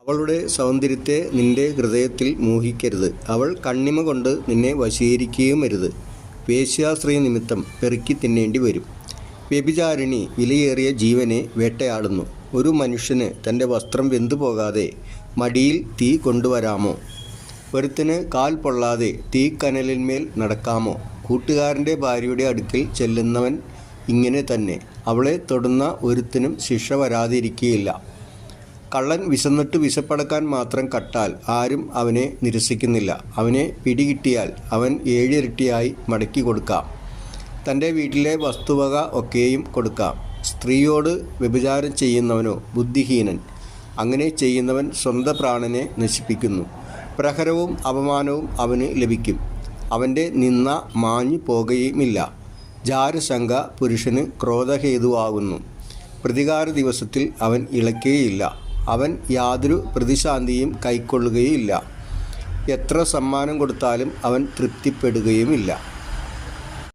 അവളുടെ സൗന്ദര്യത്തെ നിന്റെ ഹൃദയത്തിൽ മോഹിക്കരുത്. അവൾ കണ്ണിമ കൊണ്ട് നിന്നെ വശീകരിക്കുകയുമരുത്. വേശ്യാസ്ത്രീ നിമിത്തം പെറുക്കി തിന്നേണ്ടി വരും. വ്യഭിചാരിണി വിലയേറിയ ജീവനെ വേട്ടയാടുന്നു. ഒരു മനുഷ്യന് തൻ്റെ വസ്ത്രം വെന്തുപോകാതെ മടിയിൽ തീ കൊണ്ടുവരാമോ? ഒരുത്തിന് കാൽ പൊള്ളാതെ തീക്കനലിന്മേൽ നടക്കാമോ? കൂട്ടുകാരൻ്റെ ഭാര്യയുടെ അടുക്കൽ ചെല്ലുന്നവൻ ഇങ്ങനെ തന്നെ. അവളെ തൊടുന്ന ഒരുത്തിനും ശിക്ഷ വരാതിരിക്കുകയില്ല. കള്ളൻ വിശന്നിട്ട് വിശപ്പടക്കാൻ മാത്രം കട്ടാൽ ആരും അവനെ നിരസിക്കുന്നില്ല. അവനെ പിടികിട്ടിയാൽ അവൻ 7 ഇരട്ടിയായി മടക്കി കൊടുക്കാം. തൻ്റെ വീട്ടിലെ വസ്തുവക ഒക്കെയും കൊടുക്കാം. സ്ത്രീയോട് വ്യഭിചാരം ചെയ്യുന്നവനോ ബുദ്ധിഹീനൻ. അങ്ങനെ ചെയ്യുന്നവൻ സ്വന്തം പ്രാണനെ നശിപ്പിക്കുന്നു. പ്രഹരവും അപമാനവും അവന് ലഭിക്കും. അവൻ്റെ നിന്ന മാഞ്ഞു പോകുകയുമില്ല. ജാരശങ്ക പുരുഷന് ക്രോധഹേതുവാകുന്നു. പ്രതികാര ദിവസത്തിൽ അവൻ ഇളക്കുകയില്ല. അവൻ യാതൊരു പ്രതിശാന്തിയും കൈക്കൊള്ളുകയില്ല. എത്ര സമ്മാനം കൊടുത്താലും അവൻ തൃപ്തിപ്പെടുകയുമില്ല.